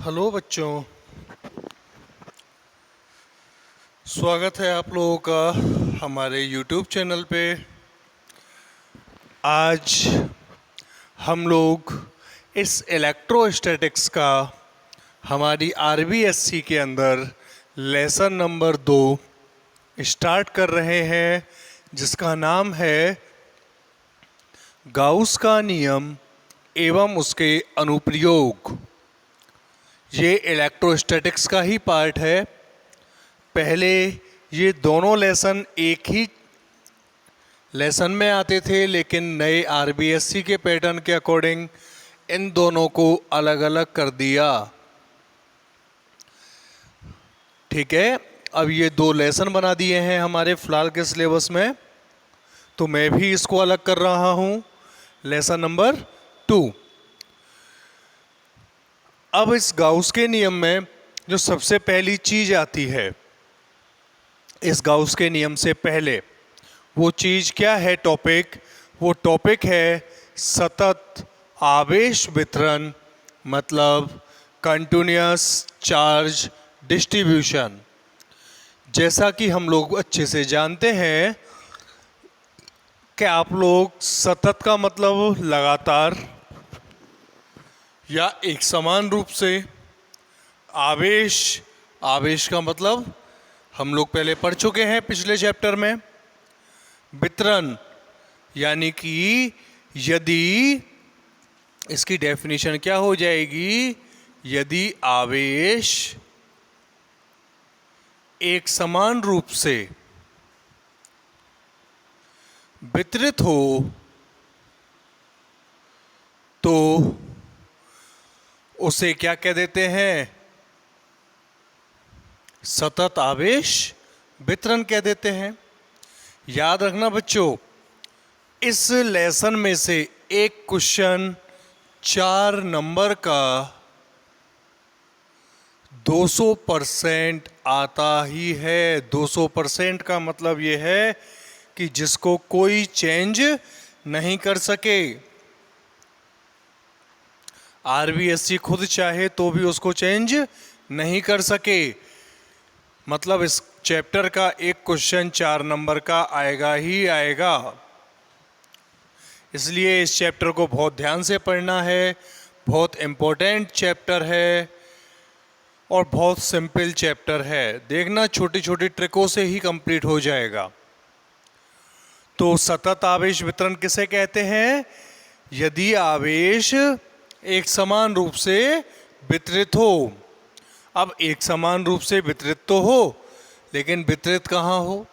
Hello बच्चों, स्वागत है आप लोगों का हमारे YouTube चैनल पे। आज हम लोग इस इलेक्ट्रोस्टैटिक्स का हमारी आरबीएससी के अंदर लेसन नंबर 2 स्टार्ट कर रहे हैं, जिसका नाम है गाउस का नियम एवं उसके अनुप्रयोग। ये इलेक्ट्रोस्टैटिक्स का ही पार्ट है। पहले ये दोनों लेसन एक ही लेसन में आते थे, लेकिन नए आरबीएससी के पैटर्न के अकॉर्डिंग इन दोनों को अलग अलग कर दिया। ठीक है, अब ये दो लेसन बना दिए हैं हमारे फिलहाल के सिलेबस में, तो मैं भी इसको अलग कर रहा हूँ। Lesson number 2। अब इस गाउस के नियम में जो सबसे पहली चीज आती है, इस गाउस के नियम से पहले वो चीज क्या है? टॉपिक। वो टॉपिक है सतत आवेश वितरण, मतलब कंटिन्यूअस चार्ज डिस्ट्रीब्यूशन। जैसा कि हम लोग अच्छे से जानते हैं कि आप लोग सतत का मतलब लगातार या एक समान रूप से, आवेश का मतलब हम लोग पहले पढ़ चुके हैं पिछले चैप्टर में। वितरण यानी कि यदि, इसकी डेफिनेशन क्या हो जाएगी? यदि आवेश एक समान रूप से वितरित हो तो उसे क्या कह देते हैं? सतत आवेश वितरण कह देते हैं। याद रखना बच्चों, इस लेसन में से एक क्वेश्चन 4 नंबर का 200% आता ही है। 200% का मतलब ये है कि जिसको कोई चेंज नहीं कर सके। आरबीएससी खुद चाहे तो भी उसको चेंज नहीं कर सके। मतलब इस चैप्टर का एक क्वेश्चन 4 नंबर का आएगा ही आएगा। इसलिए इस चैप्टर को बहुत ध्यान से पढ़ना है। बहुत इम्पोर्टेंट चैप्टर है और बहुत सिंपल चैप्टर है। देखना, छोटी छोटी ट्रिकों से ही कंप्लीट हो जाएगा। तो सतत आवेश वितरण किसे कहते हैं? यदि आवेश एक समान रूप से वितरित हो। अब एक समान रूप से वितरित तो हो, लेकिन वितरित कहाँ हो?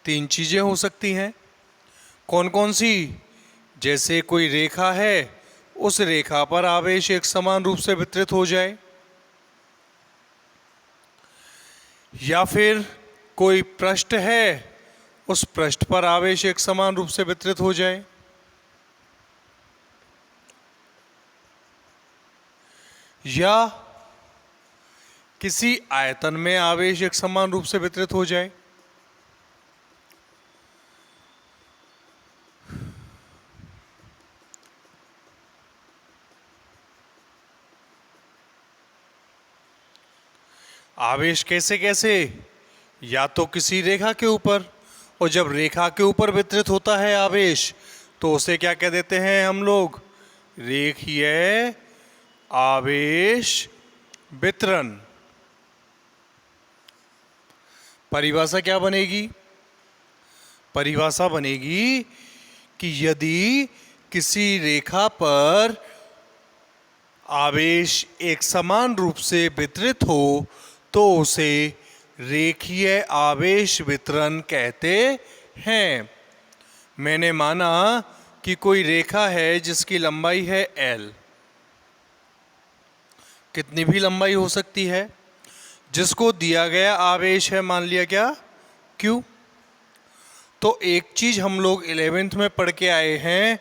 3 चीजें हो सकती हैं। कौन कौन सी? जैसे कोई रेखा है, उस रेखा पर आवेश एक समान रूप से वितरित हो जाए, या फिर कोई पृष्ठ है, उस पृष्ठ पर आवेश एक समान रूप से वितरित हो जाए, या किसी आयतन में आवेश एक समान रूप से वितरित हो जाए। आवेश कैसे कैसे? या तो किसी रेखा के ऊपर, और जब रेखा के ऊपर वितरित होता है आवेश तो उसे क्या कह देते हैं हम लोग? रेखीय आवेश वितरण। परिभाषा क्या बनेगी? परिभाषा बनेगी कि यदि किसी रेखा पर आवेश एक समान रूप से वितरित हो तो उसे रेखीय आवेश वितरण कहते हैं। मैंने माना कि कोई रेखा है जिसकी लंबाई है L, कितनी भी लंबाई हो सकती है, जिसको दिया गया आवेश है, मान लिया क्या, Q। तो एक चीज हम लोग 11th में पढ़ के आए हैं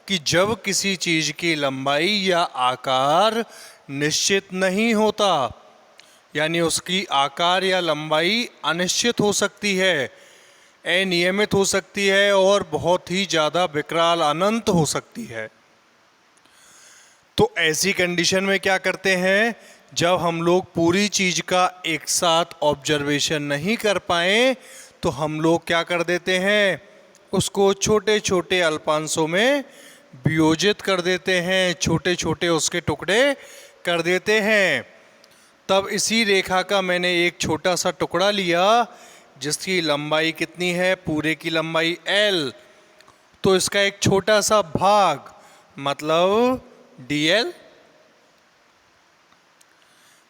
कि जब किसी चीज की लंबाई या आकार निश्चित नहीं होता, यानी उसकी आकार या लंबाई अनिश्चित हो सकती है, अनियमित हो सकती है और बहुत ही ज़्यादा विकराल अनंत हो सकती है, तो ऐसी कंडीशन में क्या करते हैं? जब हम लोग पूरी चीज का एक साथ ऑब्जर्वेशन नहीं कर पाए तो हम लोग क्या कर देते हैं, उसको छोटे छोटे अल्पांशों में वियोजित कर देते हैं, छोटे छोटे उसके टुकड़े कर देते हैं। तब इसी रेखा का मैंने एक छोटा सा टुकड़ा लिया जिसकी लंबाई कितनी है, पूरे की लंबाई L, तो इसका एक छोटा सा भाग मतलब dl।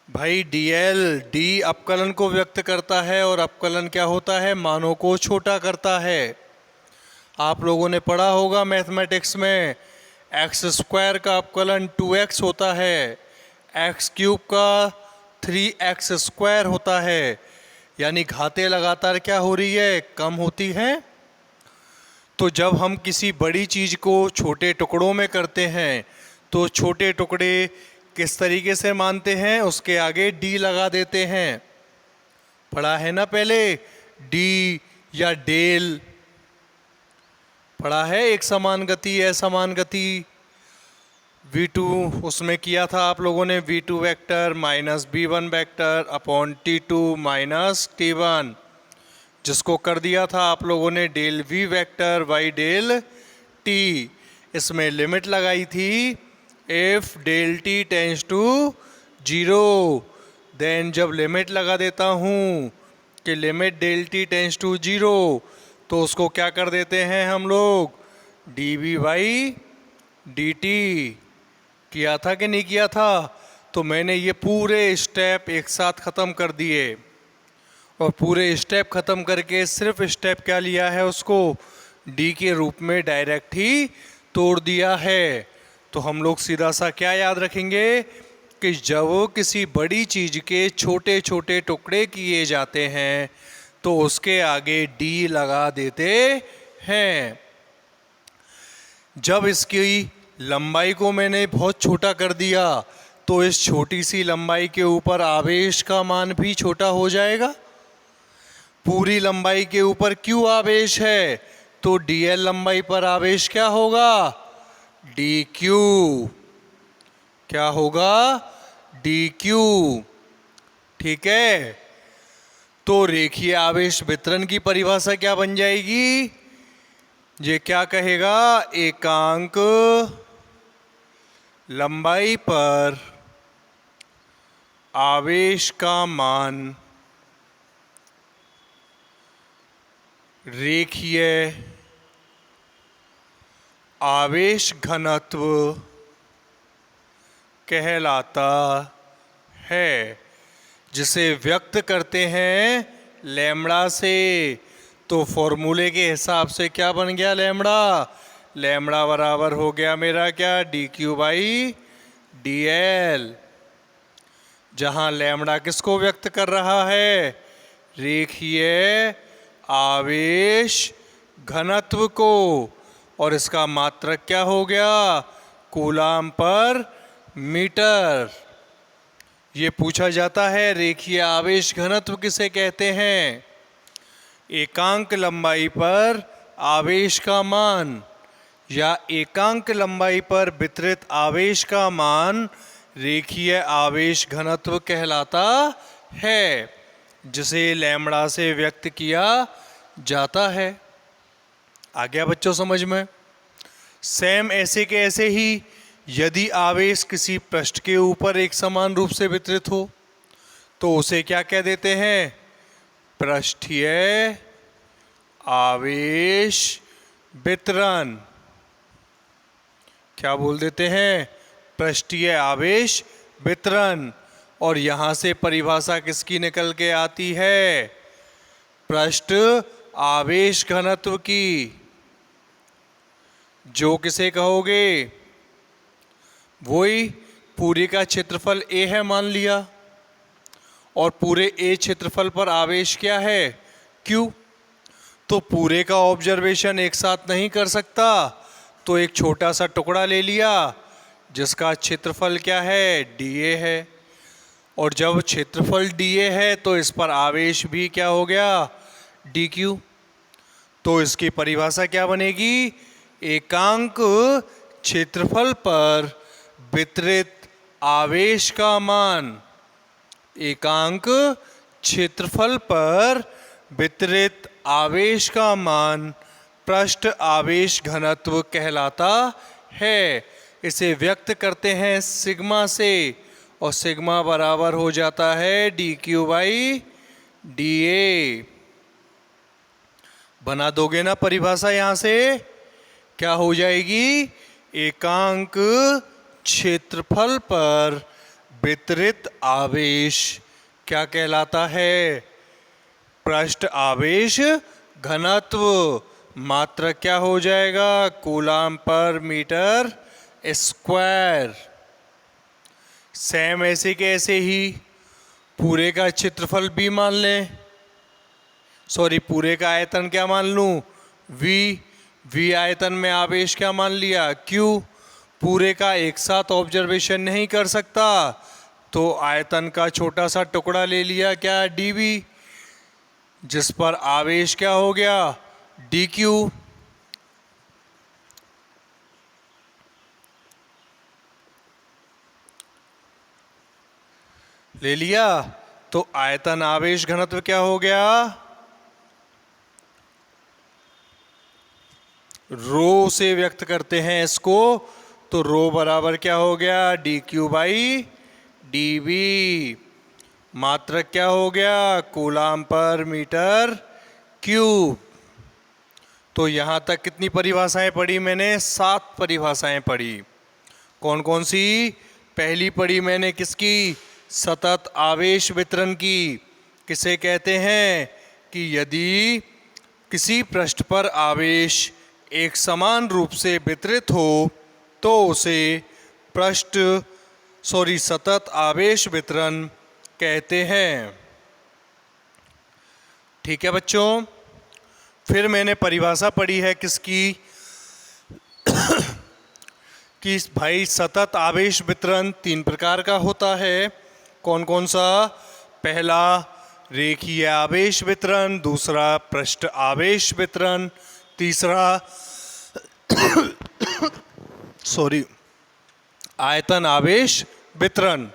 भाई dl, d अपकलन को व्यक्त करता है और अपकलन क्या होता है, मानों को छोटा करता है। आप लोगों ने पढ़ा होगा मैथमेटिक्स में एक्स स्क्वायर का अपकलन 2x होता है, एक्स क्यूब का 3x स्क्वायर होता है, यानी घातें लगातार क्या हो रही है, कम होती हैं। तो जब हम किसी बड़ी चीज़ को छोटे टुकड़ों में करते हैं तो छोटे टुकड़े किस तरीके से मानते हैं, उसके आगे d लगा देते हैं। पढ़ा है ना पहले, d या डेल पढ़ा है, एक समान गति असमान गति। v2 उसमें किया था आप लोगों ने, v2 vector minus b1 vector upon t2 minus t1, जिसको कर दिया था आप लोगों ने del v vector y del t। इसमें लिमिट लगाई थी if del t tends to 0, then जब लिमिट लगा देता हूँ कि limit del t tends to 0 तो उसको क्या कर देते हैं हम लोग, dv बाई dt। किया था कि नहीं किया था? तो मैंने ये पूरे स्टेप एक साथ ख़त्म कर दिए और पूरे स्टेप ख़त्म करके सिर्फ स्टेप क्या लिया है, उसको d के रूप में डायरेक्ट ही तोड़ दिया है। तो हम लोग सीधा सा क्या याद रखेंगे कि जब किसी बड़ी चीज़ के छोटे छोटे टुकड़े किए जाते हैं तो उसके आगे d लगा देते हैं। जब इसकी लंबाई को मैंने बहुत छोटा कर दिया तो इस छोटी सी लंबाई के ऊपर आवेश का मान भी छोटा हो जाएगा। पूरी लंबाई के ऊपर Q आवेश है तो dl लंबाई पर आवेश क्या होगा, dq। क्या होगा, dq। ठीक है, तो रेखीय आवेश वितरण की परिभाषा क्या बन जाएगी, ये क्या कहेगा, एकांक लंबाई पर आवेश का मान रेखीय आवेश घनत्व कहलाता है, जिसे व्यक्त करते हैं लैम्ब्डा से। तो फॉर्मूले के हिसाब से क्या बन गया लैम्ब्डा, लैम्ब्डा बराबर हो गया मेरा क्या, dq बाई dl। जहाँ लैम्ब्डा किसको व्यक्त कर रहा है, रेखीय आवेश घनत्व को, और इसका मात्रक क्या हो गया, कूलाम पर मीटर। ये पूछा जाता है रेखीय आवेश घनत्व किसे कहते हैं, एकांक लंबाई पर आवेश का मान या एकांक लंबाई पर वितरित आवेश का मान रेखीय आवेश घनत्व कहलाता है, जिसे लैम्ब्डा से व्यक्त किया जाता है। आ गया बच्चों समझ में? सेम ऐसे के ऐसे ही यदि आवेश किसी पृष्ठ के ऊपर एक समान रूप से वितरित हो तो उसे क्या कह देते हैं, पृष्ठीय आवेश वितरण। क्या बोल देते हैं, पृष्ठीय आवेश वितरण। और यहाँ से परिभाषा किसकी निकल के आती है, पृष्ठ आवेश घनत्व की। जो किसे कहोगे, वही पूरे का क्षेत्रफल A है मान लिया और पूरे A क्षेत्रफल पर आवेश क्या है, Q। तो पूरे का ऑब्जर्वेशन एक साथ नहीं कर सकता तो एक छोटा सा टुकड़ा ले लिया जिसका क्षेत्रफल क्या है, dA है। और जब क्षेत्रफल dA है तो इस पर आवेश भी क्या हो गया, dQ। तो इसकी परिभाषा क्या बनेगी, एकांक क्षेत्रफल पर वितरित आवेश का मान एकांक क्षेत्रफल पर वितरित आवेश का मान पृष्ठ आवेश घनत्व कहलाता है। इसे व्यक्त करते हैं सिग्मा से, और सिग्मा बराबर हो जाता है dq/dA। बना दोगे ना परिभाषा? यहां से क्या हो जाएगी? एकांक क्षेत्रफल पर वितरित आवेश क्या कहलाता है? पृष्ठ आवेश घनत्व। मात्रक क्या हो जाएगा? कूलाम पर मीटर स्क्वायर। सेम ऐसे के ऐसे ही पूरे का क्षेत्रफल भी मान लें, सॉरी पूरे का आयतन क्या मान लूं? v आयतन में आवेश क्या मान लिया? q। पूरे का एक साथ ऑब्जर्वेशन नहीं कर सकता तो आयतन का छोटा सा टुकड़ा ले लिया, क्या? dv, जिस पर आवेश क्या हो गया? dq। ले लिया तो आयतन आवेश घनत्व क्या हो गया? रो से व्यक्त करते हैं इसको, तो रो बराबर क्या हो गया? dq/dv। मात्रक क्या हो गया? कूलाम पर मीटर क्यूब। तो यहां तक कितनी परिभाषाएं पढ़ी मैंने? 7 परिभाषाएं पढ़ी। कौन कौन सी? पहली पढ़ी मैंने किसकी? सतत आवेश वितरण की। किसे कहते हैं? कि यदि किसी पृष्ठ पर आवेश एक समान रूप से वितरित हो तो उसे सतत आवेश वितरण कहते हैं। ठीक है बच्चों। फिर मैंने परिभाषा पढ़ी है किसकी? कि भाई सतत आवेश वितरण 3 प्रकार का होता है। कौन कौन सा? पहला रेखीय आवेश वितरण, दूसरा पृष्ठ आवेश वितरण, तीसरा आयतन आवेश वितरण।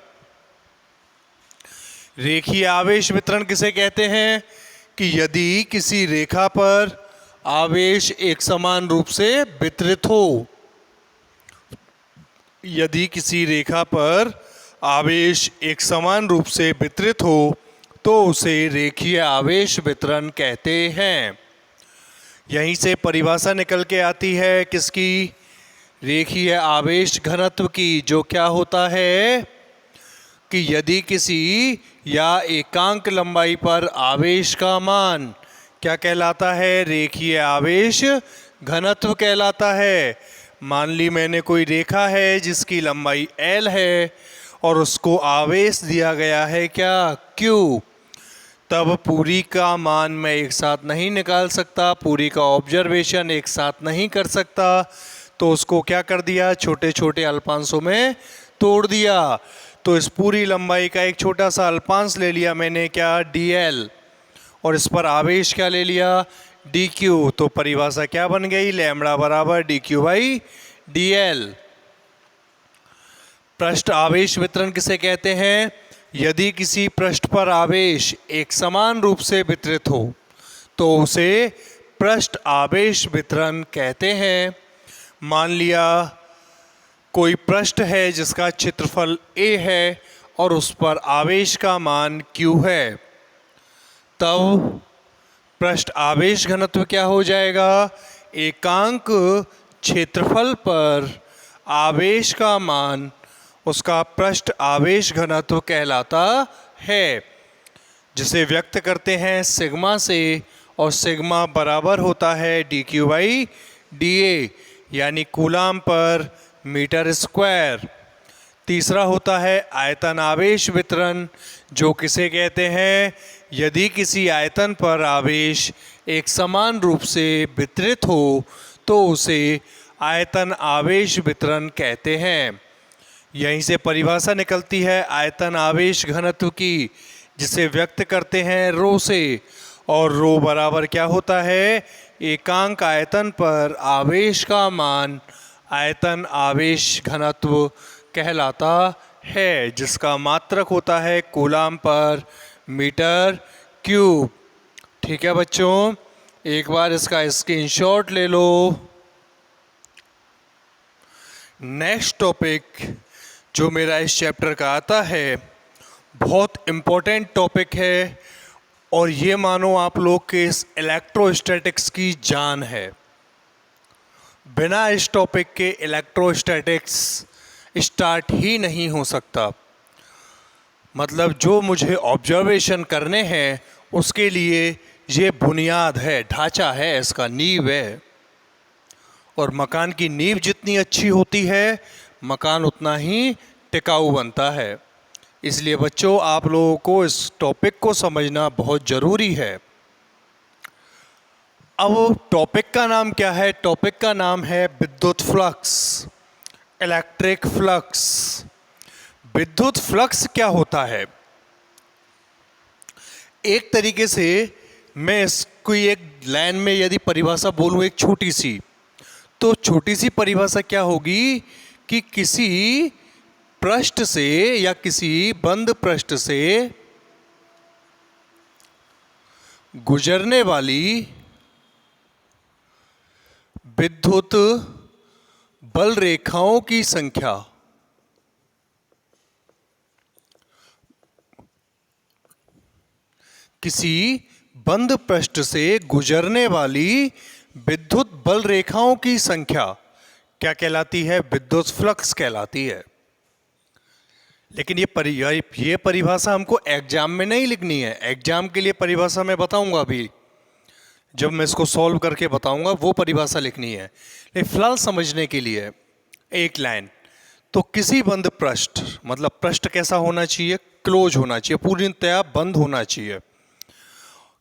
रेखीय आवेश वितरण किसे कहते हैं? कि यदि किसी रेखा पर आवेश एक समान रूप से वितरित हो, यदि किसी रेखा पर आवेश एक समान रूप से वितरित हो तो उसे रेखीय आवेश वितरण कहते हैं। यहीं से परिभाषा निकल के आती है किसकी? रेखीय आवेश घनत्व की, जो क्या होता है? कि यदि किसी या एकांक लंबाई पर आवेश का मान क्या कहलाता है? रेखीय आवेश घनत्व कहलाता है। मान ली मैंने कोई रेखा है जिसकी लंबाई l है और उसको आवेश दिया गया है क्या? q। तब पूरी का मान मैं एक साथ नहीं निकाल सकता, पूरी का ऑब्जर्वेशन एक साथ नहीं कर सकता, तो उसको क्या कर दिया? छोटे छोटे अल्पांशों में तोड़ दिया। तो इस पूरी लंबाई का एक छोटा सा अल्पांश ले लिया मैंने, क्या? dl, और इस पर आवेश क्या ले लिया? dq। तो परिभाषा क्या बन गई? लैम्बडा बराबर dq/dl। पृष्ठ आवेश वितरण किसे कहते हैं? यदि किसी पृष्ठ पर आवेश एक समान रूप से वितरित हो तो उसे पृष्ठ आवेश वितरण कहते हैं। मान लिया कोई पृष्ठ है जिसका क्षेत्रफल a है और उस पर आवेश का मान q है, तब पृष्ठ आवेश घनत्व क्या हो जाएगा? एकांक क्षेत्रफल पर आवेश का मान उसका पृष्ठ आवेश घनत्व कहलाता है, जिसे व्यक्त करते हैं सिग्मा से, और सिग्मा बराबर होता है dq/dA, यानी कूलाम पर मीटर स्क्वायर। तीसरा होता है आयतन आवेश वितरण, जो किसे कहते हैं? यदि किसी आयतन पर आवेश एक समान रूप से वितरित हो तो उसे आयतन आवेश वितरण कहते हैं। यहीं से परिभाषा निकलती है आयतन आवेश घनत्व की, जिसे व्यक्त करते हैं रो से, और रो बराबर क्या होता है? एकांक आयतन पर आवेश का मान आयतन आवेश घनत्व कहलाता है जिसका मात्रक होता है कूलाम पर मीटर क्यूब। ठीक है बच्चों, एक बार इसका स्क्रीनशॉट ले लो। नेक्स्ट टॉपिक जो मेरा इस चैप्टर का आता है बहुत इम्पोर्टेंट टॉपिक है और ये मानो आप लोग के इस इलेक्ट्रोस्टैटिक्स की जान है। बिना इस टॉपिक के इलेक्ट्रोस्टैटिक्स स्टार्ट ही नहीं हो सकता। मतलब जो मुझे ऑब्जर्वेशन करने हैं उसके लिए ये बुनियाद है, ढांचा है, इसका नींव है। और मकान की नींव जितनी अच्छी होती है मकान उतना ही टिकाऊ बनता है। इसलिए बच्चों आप लोगों को इस टॉपिक को समझना बहुत ज़रूरी है। अब टॉपिक का नाम क्या है? टॉपिक का नाम है विद्युत फ्लक्स, इलेक्ट्रिक फ्लक्स। विद्युत फ्लक्स क्या होता है? एक तरीके से मैं इसको एक लाइन में यदि परिभाषा बोलूं एक छोटी सी, तो छोटी सी परिभाषा क्या होगी कि किसी पृष्ठ से या किसी बंद पृष्ठ से गुजरने वाली विद्युत बल रेखाओं की संख्या किसी बंद पृष्ठ से गुजरने वाली विद्युत बल रेखाओं की संख्या क्या कहलाती है? विद्युत फ्लक्स कहलाती है। लेकिन ये परिभाषा हमको एग्जाम में नहीं लिखनी है। एग्जाम के लिए परिभाषा मैं बताऊंगा अभी, जब मैं इसको सॉल्व करके बताऊंगा वो परिभाषा लिखनी है। लेकिन फिलहाल समझने के लिए एक लाइन, तो किसी बंद पृष्ठ मतलब पृष्ठ कैसा होना चाहिए? क्लोज होना चाहिए, पूर्णतया बंद होना चाहिए।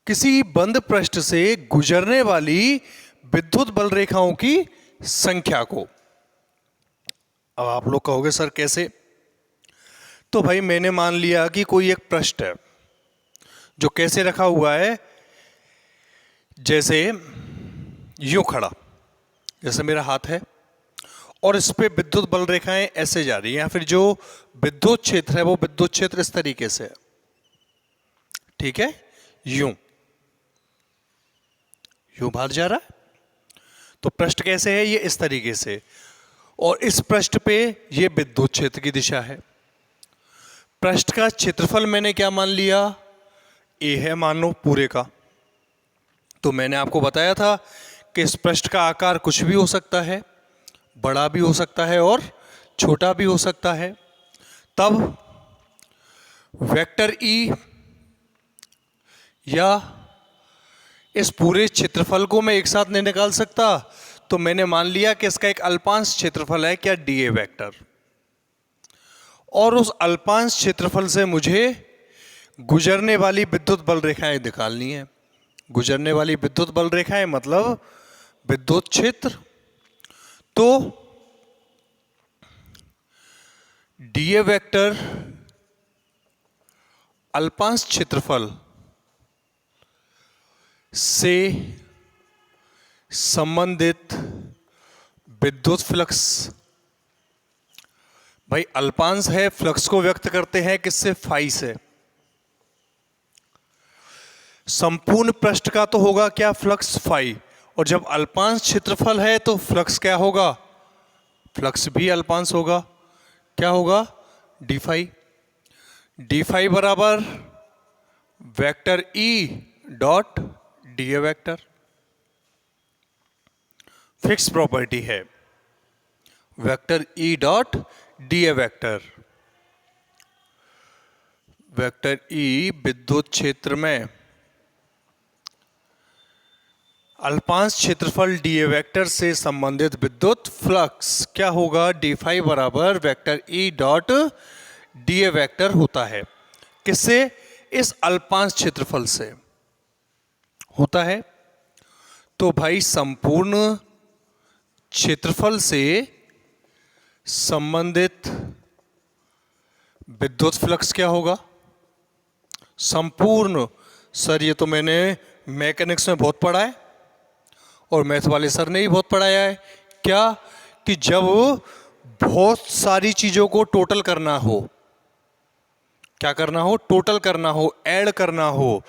किसी बंद पृष्ठ से गुजरने वाली विद्युत बल रेखाओं की संख्या को। अब आप लोग कहोगे सर कैसे? तो भाई मैंने मान लिया कि कोई एक पृष्ठ है जो कैसे रखा हुआ है, जैसे यूं खड़ा, जैसे मेरा हाथ है और इस पे विद्युत बल रेखाएं ऐसे जा रही हैं, या फिर जो विद्युत क्षेत्र है वो विद्युत क्षेत्र इस तरीके से है। ठीक है, यूं बाहर जा रहा है। तो पृष्ठ कैसे है? ये इस तरीके से, और इस पृष्ठ पे ये विद्युत क्षेत्र की दिशा है। पृष्ठ का क्षेत्रफल मैंने क्या मान लिया? ए है मान लो पूरे का। तो मैंने आपको बताया था कि इस पृष्ठ का आकार कुछ भी हो सकता है, बड़ा भी हो सकता है और छोटा भी हो सकता है। तब वेक्टर ई या इस पूरे क्षेत्रफल को मैं एक साथ नहीं निकाल सकता, तो मैंने मान लिया कि इसका एक अल्पांश क्षेत्रफल है, क्या? DA vector. और उस अल्पांश क्षेत्रफल से मुझे गुजरने वाली विद्युत बल रेखाएं निकालनी है। गुजरने वाली विद्युत बल रेखाएं मतलब विद्युत क्षेत्र। तो डीए वेक्टर अल्पांश क्षेत्रफल से संबंधित विद्युत फ्लक्स, भाई अल्पांश है, फ्लक्स को व्यक्त करते हैं किससे? फाई से। संपूर्ण पृष्ठ का तो होगा क्या? Flux phi. और जब अल्पांश क्षेत्रफल है तो फ्लक्स क्या होगा? फ्लक्स भी अल्पांश होगा। क्या होगा? D phi. डी फाई बराबर vector E dot D A vector. Fix property है vector E dot D A vector. Vector E विद्युत क्षेत्र में अल्पांश क्षेत्रफल डीए वेक्टर से संबंधित विद्युत फ्लक्स क्या होगा? डी फाई बराबर vector E dot D A vector होता है। किससे? इस अल्पांश क्षेत्रफल से होता है। तो भाई संपूर्ण क्षेत्रफल से संबंधित विद्युत फ्लक्स क्या होगा? संपूर्ण। सर ये तो मैंने मैकेनिक्स में बहुत पढ़ा है और मैथ वाले सर ने भी बहुत पढ़ाया है। क्या? कि जब बहुत सारी चीज़ों को टोटल करना हो, क्या करना हो, टोटल करना हो, ऐड करना हो,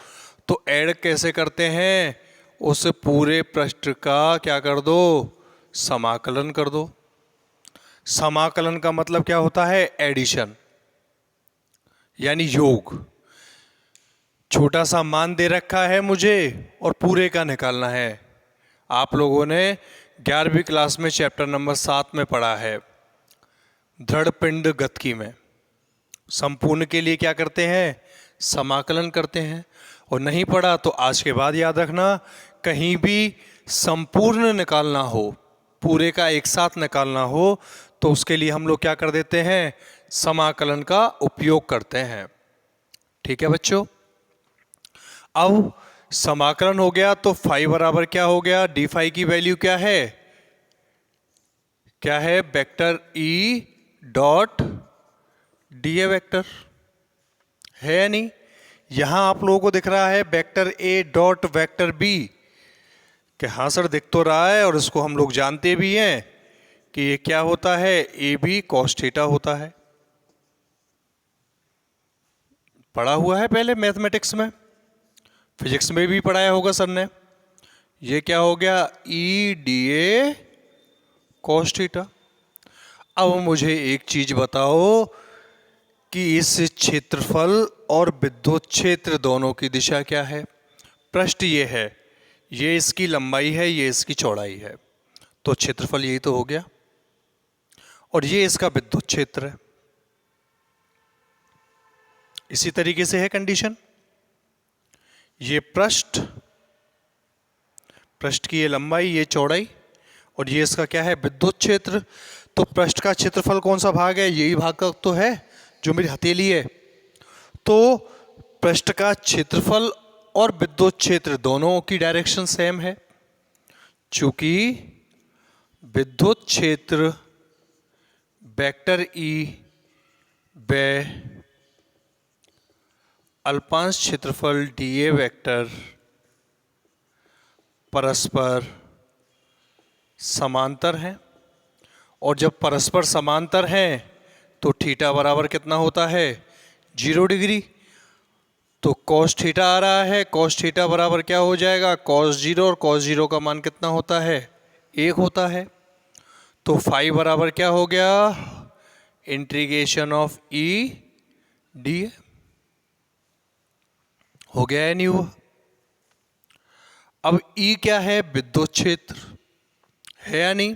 तो ऐड कैसे करते हैं, उस पूरे पृष्ठ का क्या कर दो, समाकलन कर दो। समाकलन का मतलब क्या होता है, एडिशन यानी योग। छोटा सा मान दे रखा है मुझे और पूरे का निकालना है। आप लोगों ने 11वीं क्लास में चैप्टर नंबर 7 में पढ़ा है, दृढ़ पिंड गतिकी में। संपूर्ण के लिए क्या करते हैं, समाकलन करते हैं। और नहीं पढ़ा तो आज के बाद याद रखना, कहीं भी संपूर्ण निकालना हो, पूरे का एक साथ निकालना हो, तो उसके लिए हम लोग क्या कर देते हैं, समाकलन का उपयोग करते हैं। ठीक है बच्चों। अब समाकलन हो गया तो फाई बराबर क्या हो गया, डी फाई की वैल्यू क्या है, क्या है, vector E dot D A vector है या नहीं। यहां आप लोगों को दिख रहा है vector A dot vector B, कि हाँ सर दिख तो रहा है, और इसको हम लोग जानते भी हैं कि ये क्या होता है, ए बी कॉस थीटा होता है। पढ़ा हुआ है पहले मैथमेटिक्स में, फिजिक्स में भी पढ़ाया होगा सर ने। ये क्या हो गया, E D A cos theta. अब मुझे एक चीज बताओ कि इस क्षेत्रफल और विद्युत क्षेत्र दोनों की दिशा क्या है। पृष्ठ ये है, ये इसकी लंबाई है, ये इसकी चौड़ाई है, तो क्षेत्रफल यही तो हो गया, और ये इसका विद्युत क्षेत्र है। इसी तरीके से है कंडीशन, ये पृष्ठ की ये लंबाई, ये चौड़ाई, और ये इसका क्या है, विद्युत क्षेत्र। तो पृष्ठ का क्षेत्रफल कौन सा भाग है, यही भाग का तो है जो मेरी हथेली है। तो पृष्ठ का क्षेत्रफल और विद्युत क्षेत्र दोनों की डायरेक्शन सेम है, चूंकि विद्युत क्षेत्र वेक्टर ई व अल्पांश क्षेत्रफल डी ए वेक्टर परस्पर समांतर हैं। और जब परस्पर समांतर हैं तो थीटा बराबर कितना होता है, 0 डिग्री। तो कॉस थीटा आ रहा है, कॉस थीटा बराबर क्या हो जाएगा, कॉस 0, और कॉस 0 का मान कितना होता है, 1 होता है। तो फाई बराबर क्या हो गया, integration of E D A. हो गया है, नहीं हुआ। अब ई क्या है, विद्युत क्षेत्र है या नहीं।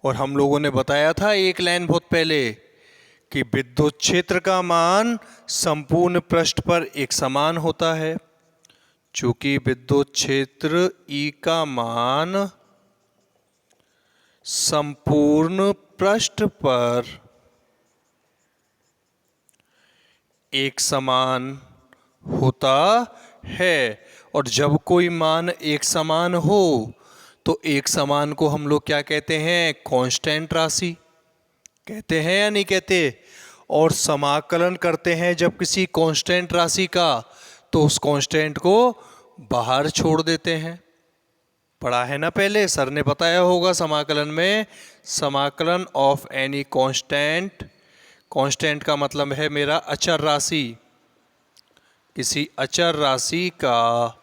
और हम लोगों ने बताया था एक लाइन बहुत पहले कि विद्युत क्षेत्र का मान संपूर्ण पृष्ठ पर एक समान होता है। चूंकि विद्युत क्षेत्र ई का मान संपूर्ण पृष्ठ पर एक समान होता है, और जब कोई मान एक समान हो तो एक समान को हम लोग क्या कहते हैं, कांस्टेंट राशि कहते हैं या नहीं कहते। और समाकलन करते हैं जब किसी कांस्टेंट राशि का, तो उस कांस्टेंट को बाहर छोड़ देते हैं। पढ़ा है ना पहले, सर ने बताया होगा समाकलन में, समाकलन ऑफ एनी कांस्टेंट, कांस्टेंट का मतलब है मेरा अचर राशि, किसी अचर राशि का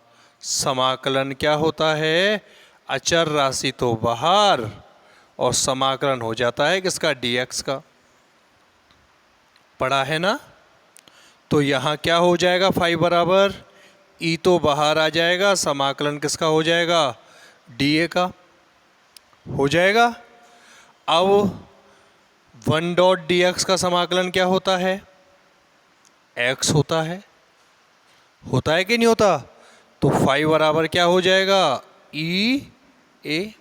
समाकलन क्या होता है, अचर राशि तो बाहर, और समाकलन हो जाता है किसका, dx का। पढ़ा है ना। तो यहाँ क्या हो जाएगा, फाई बराबर ई तो बाहर आ जाएगा, समाकलन किसका हो जाएगा, dA का हो जाएगा। अब 1 डॉट dx का समाकलन क्या होता है, x होता है कि नहीं होता। तो फाई बराबर क्या हो जाएगा, ई ए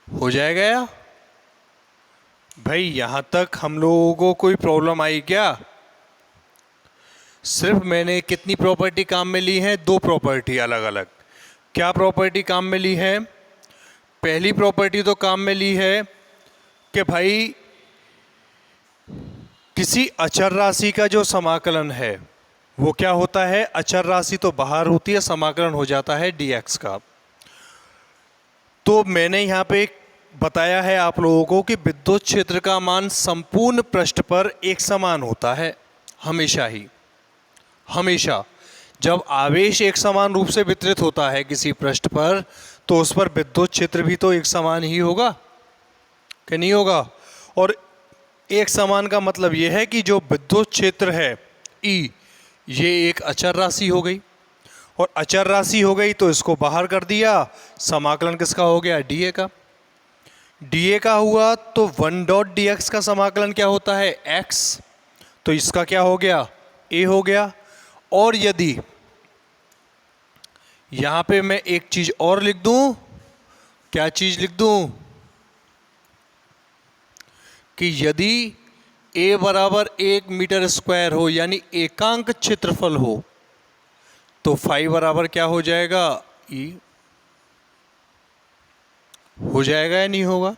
हो जाएगा। या भाई यहां तक हम लोगों को कोई प्रॉब्लम आई क्या। सिर्फ मैंने कितनी प्रॉपर्टी काम में ली है, 2 प्रॉपर्टी अलग अलग। क्या प्रॉपर्टी काम में ली है, पहली प्रॉपर्टी तो काम में ली है कि भाई किसी अचर राशि का जो समाकलन है वो क्या होता है, अचर राशि तो बाहर होती है, समाकलन हो जाता है dx का। तो मैंने यहाँ पे एक बताया है आप लोगों को कि विद्युत क्षेत्र का मान संपूर्ण पृष्ठ पर एक समान होता है, हमेशा ही, हमेशा। जब आवेश एक समान रूप से वितरित होता है किसी पृष्ठ पर, तो उस पर विद्युत क्षेत्र भी तो एक समान ही होगा, कि नहीं होगा? और एक समान का मतलब यह है कि जो विद्युत क्षेत्र है E, ये एक अचर राशि हो गई, और अचर राशि हो गई तो इसको बाहर कर दिया, समाकलन किसका हो गया? dA का। dA का हुआ तो 1 डॉट dx का समाकलन क्या होता है? x, तो इसका क्या हो गया? A हो गया। और यदि यहां पे मैं एक चीज और लिख दूं, क्या चीज लिख दूं? कि यदि A बराबर 1 मीटर स्क्वायर हो, यानी एकांक क्षेत्रफल हो, तो फाई बराबर क्या हो जाएगा? E हो जाएगा या नहीं होगा?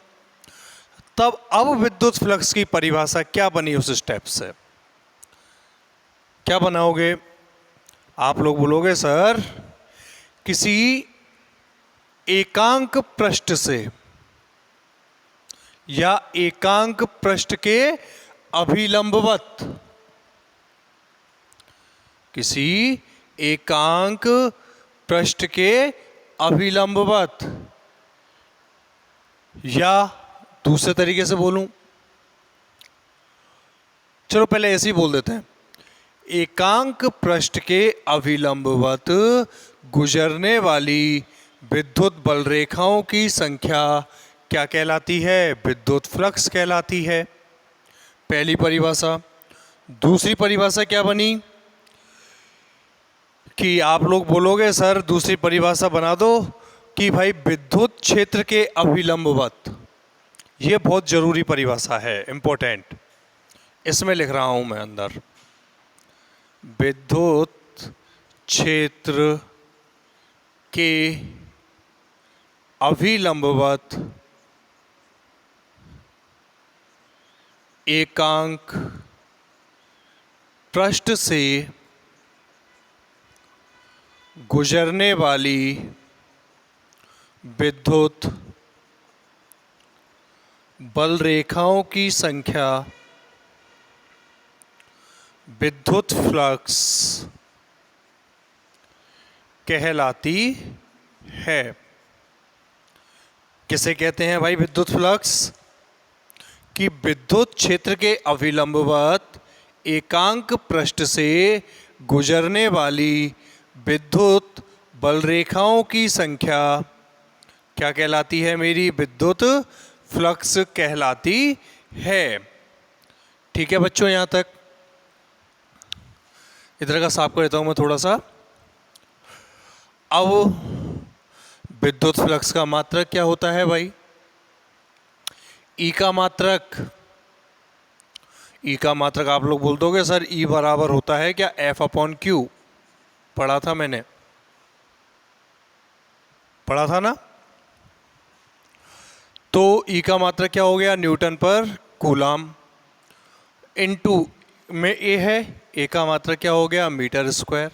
तब अब विद्युत फ्लक्स की परिभाषा क्या बनी उस स्टेप से? क्या बनाओगे आप लोग? बोलोगे सर किसी एकांक पृष्ठ से या एकांक पृष्ठ के अभिलंबवत, किसी एकांक पृष्ठ के अभिलंबवत, या दूसरे तरीके से बोलूं, चलो पहले ऐसे ही बोल देते हैं, एकांक पृष्ठ के अभिलंबवत गुजरने वाली विद्युत बल रेखाओं की संख्या क्या कहलाती है? विद्युत फ्लक्स कहलाती है, पहली परिभाषा। दूसरी परिभाषा क्या बनी? कि आप लोग बोलोगे सर दूसरी परिभाषा बना दो कि भाई विद्युत क्षेत्र के अभिलंबवत, ये बहुत जरूरी परिभाषा है, इंपॉर्टेंट, इसमें लिख रहा हूं मैं अंदर, विद्युत क्षेत्र के अभिलंबवत एकांक पृष्ठ से गुजरने वाली विद्युत बल रेखाओं की संख्या विद्युत फ्लक्स कहलाती है। किसे कहते हैं भाई विद्युत फ्लक्स? कि विद्युत क्षेत्र के अभिलंबवत एकांक पृष्ठ से गुजरने वाली विद्युत बल रेखाओं की संख्या क्या कहलाती है? मेरी विद्युत फ्लक्स कहलाती है। ठीक है बच्चों, यहां तक। इधर का साफ कर देता हूं मैं थोड़ा सा। अब विद्युत फ्लक्स का मात्रक क्या होता है भाई? ई का मात्रक, ई का मात्रक आप लोग बोल दोगे सर ई बराबर होता है क्या? एफ अपॉन क्यू, पढ़ा था मैंने, पढ़ा था ना? तो ई का मात्रक क्या हो गया? न्यूटन पर कूलाम, इनटू में ए है, ए का मात्रक क्या हो गया? Metre square.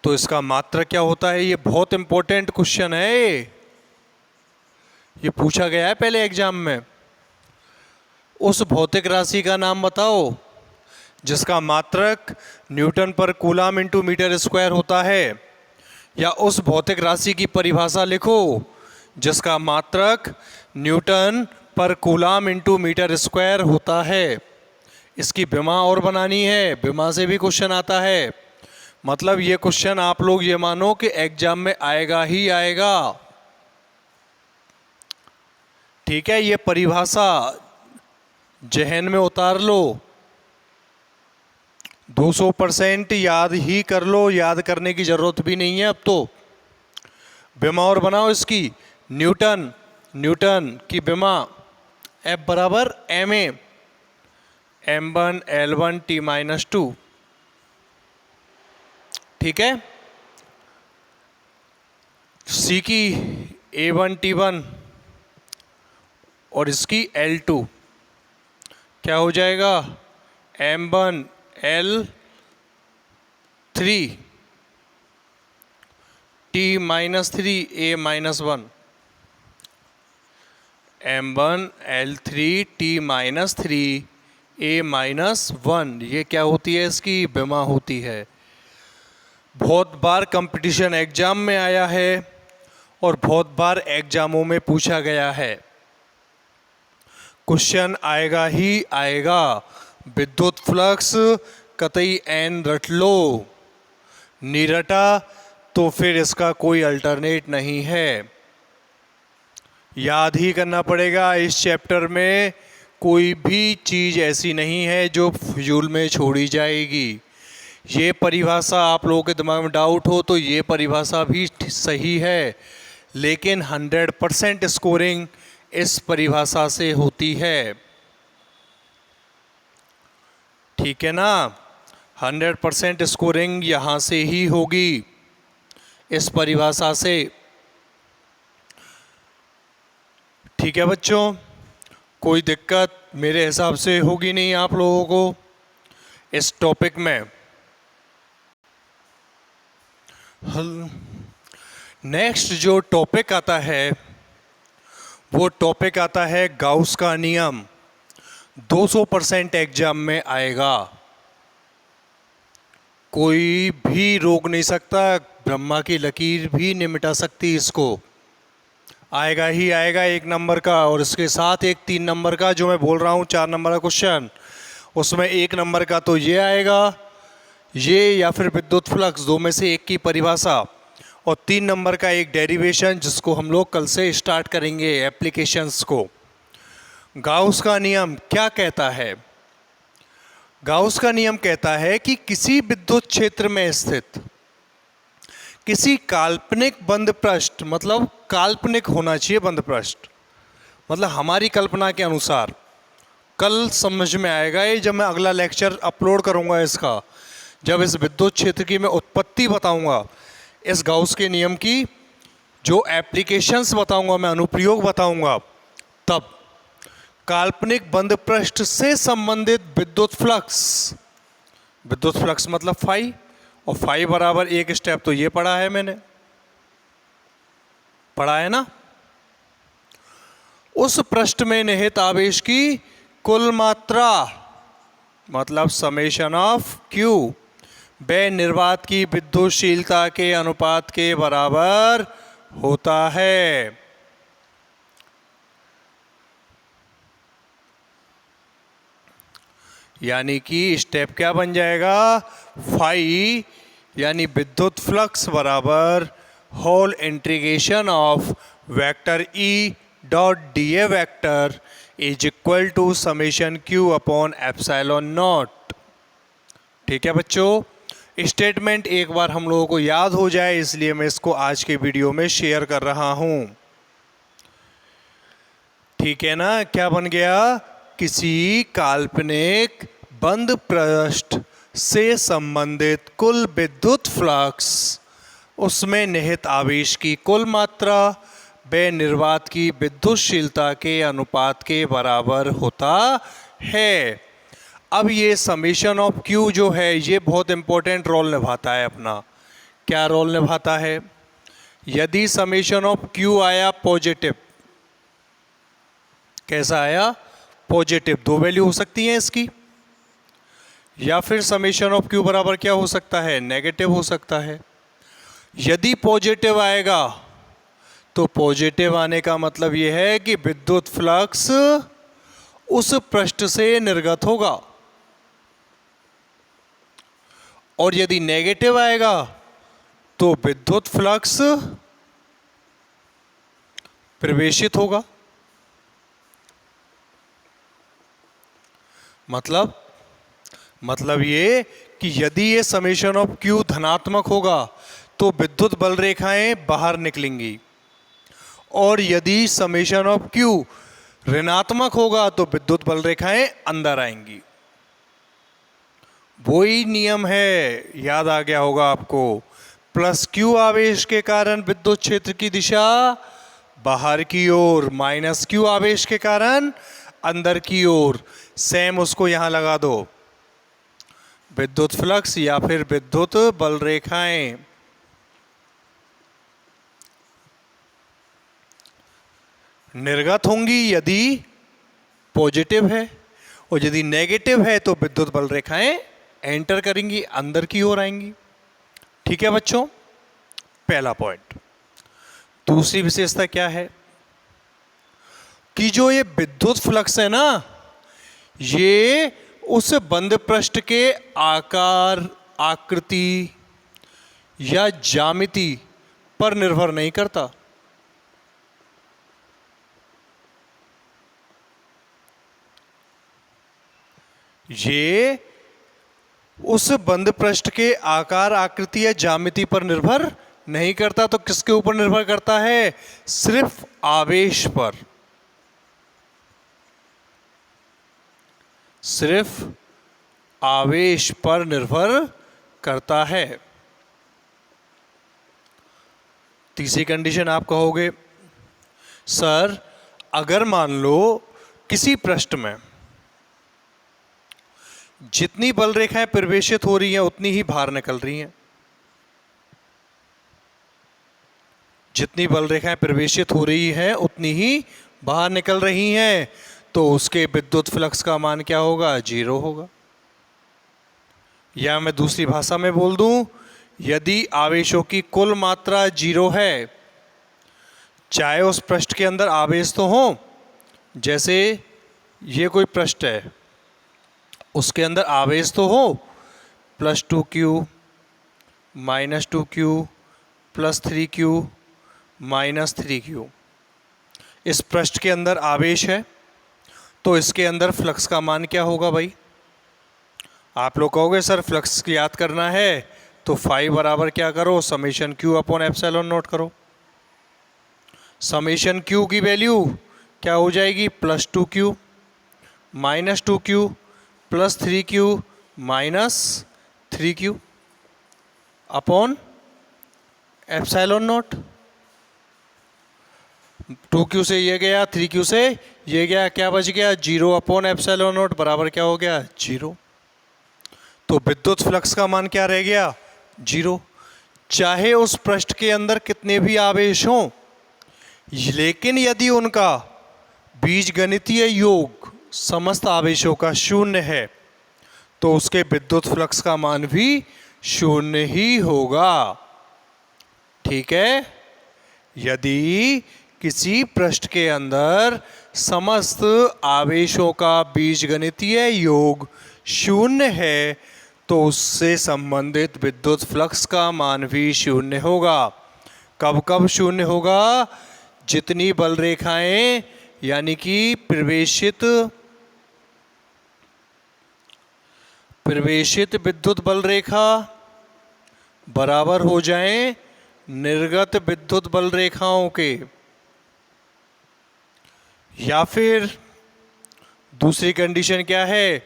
तो इसका मात्रक क्या होता है? ये बहुत इंपॉर्टेंट क्वेश्चन है, ये पूछा गया है पहले एग्जाम में। उस भौतिक राशि का नाम बताओ जिसका मात्रक न्यूटन पर कूलाम इंटू मीटर स्क्वायर होता है, या उस भौतिक राशि की परिभाषा लिखो जिसका मात्रक न्यूटन पर कूलाम इंटू मीटर स्क्वायर होता है। इसकी विमा और बनानी है, विमा से भी क्वेश्चन आता है। मतलब ये क्वेश्चन आप लोग ये मानो कि एग्जाम में आएगा ही आएगा। ठीक है, ये परिभाषा जहन में उतार लो, 200% याद ही कर लो, याद करने की जरूरत भी नहीं है अब तो। विमा और बनाओ इसकी, न्यूटन, न्यूटन की विमा F बराबर ma m1 l1 t-2। ठीक है, C की a1 t1 और इसकी l2 क्या हो जाएगा? m1 l3 t-3 a-1। M1L3T-3 A-1, ये क्या होती है? इसकी विमा होती है। बहुत बार कंपटीशन एग्जाम में आया है और बहुत बार एग्जामों में पूछा गया है। क्वेश्चन आएगा ही आएगा। विद्युत फ्लक्स कतई एन रट लो, नहीं रटा तो फिर इसका कोई अल्टरनेट नहीं है। याद ही करना पड़ेगा। इस चैप्टर में कोई भी चीज़ ऐसी नहीं है जो फिजूल में छोड़ी जाएगी। ये परिभाषा आप लोगों के दिमाग में डाउट हो तो ये परिभाषा भी सही है, लेकिन 100% स्कोरिंग इस परिभाषा से होती है। ठीक है ना? 100% स्कोरिंग यहाँ से ही होगी, इस परिभाषा से। ठीक है बच्चों, कोई दिक्कत मेरे हिसाब से होगी नहीं आप लोगों को इस टॉपिक में। नेक्स्ट जो टॉपिक आता है वो टॉपिक आता है गाउस का नियम। 200% एग्जाम में आएगा, कोई भी रोक नहीं सकता, ब्रह्मा की लकीर भी नहीं मिटा सकती इसको। आएगा ही आएगा 1 नंबर का, और इसके साथ एक 3 नंबर का जो मैं बोल रहा हूँ 4 नंबर का क्वेश्चन, उसमें 1 नंबर का तो ये आएगा, ये या फिर विद्युत फ्लक्स, दो में से एक की परिभाषा, और 3 नंबर का एक डेरिवेशन जिसको हम लोग कल से स्टार्ट करेंगे एप्लीकेशंस को। गाउस का नियम क्या कहता है? गाउस का नियम कहता है कि किसी विद्युत क्षेत्र में स्थित किसी काल्पनिक बंद पृष्ठ, मतलब काल्पनिक होना चाहिए बंद पृष्ठ, मतलब हमारी कल्पना के अनुसार। कल समझ में आएगा ये जब मैं अगला लेक्चर अपलोड करूंगा इसका, जब इस विद्युत क्षेत्र की मैं उत्पत्ति बताऊंगा, इस गाउस के नियम की जो एप्लीकेशंस बताऊंगा, मैं अनुप्रयोग बताऊंगा, तब काल्पनिक बंद पृष्ठ से संबंधित विद्युत फ्लक्स मतलब फाई, और फाई बराबर एक स्टेप तो ये पढ़ा है, मैंने पढ़ा है ना। उस पृष्ठ में निहित आवेश की कुल मात्रा मतलब समेशन ऑफ क्यू व निर्वात की विद्युतशीलता के अनुपात के बराबर होता है। यानी कि स्टेप क्या बन जाएगा? फाई यानी विद्युत फ्लक्स बराबर whole integration of vector E dot D A vector is equal to summation Q upon epsilon naught. ठीक है बच्चों, स्टेटमेंट एक बार हम लोगों को याद हो जाए, इसलिए मैं इसको आज के वीडियो में शेयर कर रहा हूं। ठीक है ना? क्या बन गया? किसी काल्पनिक बंद पृष्ठ से संबंधित कुल विद्युत फ्लक्स, उसमें निहित आवेश की कुल मात्रा व निर्वात की विद्युतशीलता के अनुपात के बराबर होता है। अब ये समेशन ऑफ क्यू जो है ये बहुत इंपॉर्टेंट रोल निभाता है अपना। क्या रोल निभाता है? यदि समेशन ऑफ क्यू आया पॉजिटिव, कैसा आया? पॉजिटिव, 2 वैल्यू हो सकती हैं इसकी, या फिर समेशन ऑफ क्यू बराबर क्या हो सकता है? नेगेटिव हो सकता है। यदि पॉजिटिव आएगा तो पॉजिटिव आने का मतलब यह है कि विद्युत फ्लक्स उस पृष्ठ से निर्गत होगा, और यदि नेगेटिव आएगा तो विद्युत फ्लक्स प्रवेशित होगा। मतलब ये कि यदि ये समेशन ऑफ क्यू धनात्मक होगा तो विद्युत बल रेखाएं बाहर निकलेंगी, और यदि समेशन ऑफ क्यू ऋणात्मक होगा तो विद्युत बल रेखाएं अंदर आएंगी। वही नियम है, याद आ गया होगा आपको। प्लस क्यू आवेश के कारण विद्युत क्षेत्र की दिशा बाहर की ओर, माइनस क्यू आवेश के कारण अंदर की ओर। सेम उसको यहां लगा दो, विद्युत फ्लक्स या फिर विद्युत बल रेखाएं। निर्गत होंगी यदि पॉजिटिव है, और यदि नेगेटिव है तो विद्युत बल रेखाएं एंटर करेंगी, अंदर की ओर आएंगी। ठीक है बच्चों, पहला पॉइंट। दूसरी विशेषता क्या है कि जो ये विद्युत फ्लक्स है ना, ये उस बंद पृष्ठ के आकार, आकृति या ज्यामिति पर निर्भर नहीं करता। ये उस बंद पृष्ठ के आकार, आकृति या ज्यामिति पर निर्भर नहीं करता। तो किसके ऊपर निर्भर करता है? सिर्फ आवेश पर, सिर्फ आवेश पर निर्भर करता है। तीसरी कंडीशन आप कहोगे सर अगर मान लो किसी पृष्ठ में जितनी बल रेखाएं प्रवेशित हो रही हैं उतनी ही बाहर निकल रही हैं, जितनी बल रेखाएं प्रवेशित हो रही हैं उतनी ही बाहर निकल रही हैं, तो उसके विद्युत फ्लक्स का मान क्या होगा? 0 होगा। या मैं दूसरी भाषा में बोल दूं, यदि आवेशों की कुल मात्रा 0 है, चाहे उस पृष्ठ के अंदर आवेश तो हो, जैसे ये कोई पृष्ठ है, उसके अंदर आवेश तो हो +2q -2q +3q -3q, इस पृष्ठ के अंदर आवेश है, तो इसके अंदर फ्लक्स का मान क्या होगा भाई? आप लोग कहोगे सर फ्लक्स याद करना है तो फाई बराबर क्या करो? समेशन q/ε0 करो। समेशन q की वैल्यू क्या हो जाएगी? +2q -2q +3q -3q upon ε0। 2q से ये गया, 3q से ये गया, क्या बच गया? 0/ε0 बराबर क्या हो गया? 0। तो विद्युत फ्लक्स का मान क्या रह गया? 0। चाहे उस पृष्ठ के अंदर कितने भी आवेश हों, लेकिन यदि उनका बीजगणितीय योग समस्त आवेशों का 0 है तो उसके विद्युत फ्लक्स का मान भी 0 ही होगा। ठीक है, यदि किसी पृष्ठ के अंदर समस्त आवेशों का बीजगणितीय योग 0 है तो उससे संबंधित विद्युत फ्लक्स का मान भी 0 होगा। कब कब 0 होगा? जितनी बल रेखाएं यानी कि प्रवेशित विद्युत बल रेखा बराबर हो जाएं निर्गत विद्युत बल रेखाओं के, या फिर दूसरी कंडीशन क्या है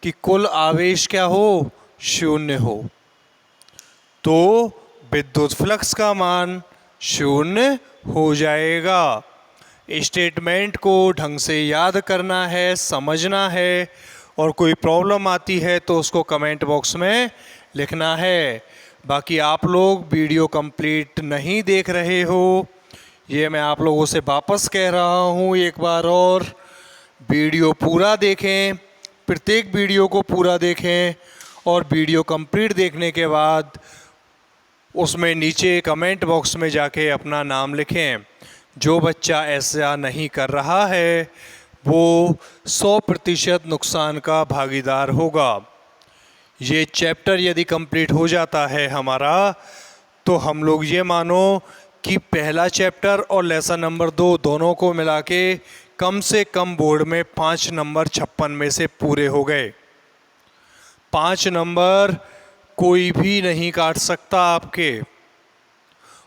कि कुल आवेश क्या हो? 0 हो, तो विद्युत फ्लक्स का मान 0 हो जाएगा। स्टेटमेंट को ढंग से याद करना है, समझना है, और कोई प्रॉब्लम आती है तो उसको कमेंट बॉक्स में लिखना है। बाकी आप लोग वीडियो कंप्लीट नहीं देख रहे हो, ये मैं आप लोगों से वापस कह रहा हूँ एक बार और, वीडियो पूरा देखें, प्रत्येक वीडियो को पूरा देखें, और वीडियो कंप्लीट देखने के बाद उसमें नीचे कमेंट बॉक्स में जाके अपना नाम लिखें। जो बच्चा ऐसा नहीं कर रहा है वो 100% नुकसान का भागीदार होगा। ये चैप्टर यदि कंप्लीट हो जाता है हमारा, तो हम लोग ये मानो कि पहला चैप्टर और लेसन नंबर 2 दोनों को मिला के कम से कम बोर्ड में 5 नंबर 56 में से पूरे हो गए। 5 नंबर कोई भी नहीं काट सकता आपके,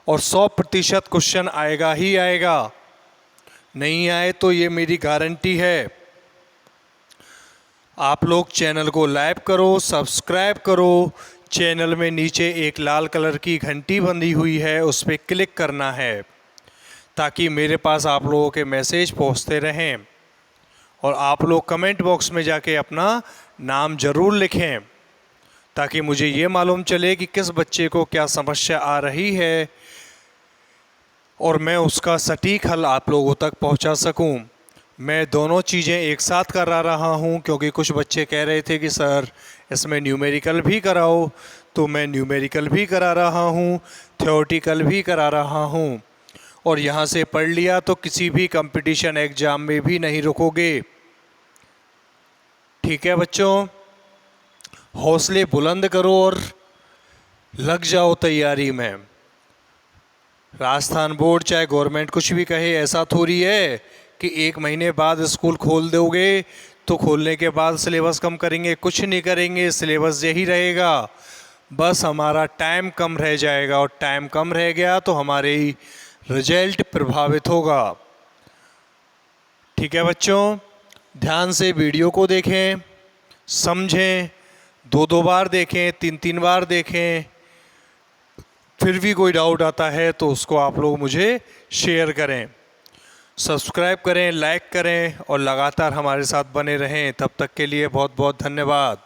और 100% क्वेश्चन आएगा ही आएगा। नहीं आए तो ये मेरी गारंटी है। आप लोग चैनल को लाइक करो, सब्सक्राइब करो। चैनल में नीचे एक लाल कलर की घंटी बंधी हुई है, उस पर क्लिक करना है ताकि मेरे पास आप लोगों के मैसेज पहुंचते रहें। और आप लोग कमेंट बॉक्स में जाके अपना नाम ज़रूर लिखें ताकि मुझे ये मालूम चले कि किस बच्चे को क्या समस्या आ रही है, और मैं उसका सटीक हल आप लोगों तक पहुंचा सकूं। मैं दोनों चीज़ें एक साथ करा रहा हूं क्योंकि कुछ बच्चे कह रहे थे कि सर इसमें न्यूमेरिकल भी कराओ, तो मैं न्यूमेरिकल भी करा रहा हूं, थ्योरेटिकल भी करा रहा हूं। और यहाँ से पढ़ लिया तो किसी भी कंपटीशन एग्ज़ाम में भी नहीं रुकोगे। ठीक है बच्चों, हौसले बुलंद करो और लग जाओ तैयारी में। राजस्थान बोर्ड चाहे गवर्नमेंट कुछ भी कहे, ऐसा थोड़ी है कि 1 महीने बाद स्कूल खोल दोगे तो खोलने के बाद सिलेबस कम करेंगे। कुछ नहीं करेंगे, सिलेबस यही रहेगा। बस हमारा टाइम कम रह जाएगा और टाइम कम रह गया तो हमारे रिजल्ट प्रभावित होगा। ठीक है बच्चों, ध्यान से वीडियो को देखें, समझें, 2-2 बार देखें, 3-3 बार देखें। फिर भी कोई डाउट आता है तो उसको आप लोग मुझे शेयर करें, सब्सक्राइब करें, लाइक करें और लगातार हमारे साथ बने रहें। तब तक के लिए बहुत बहुत धन्यवाद।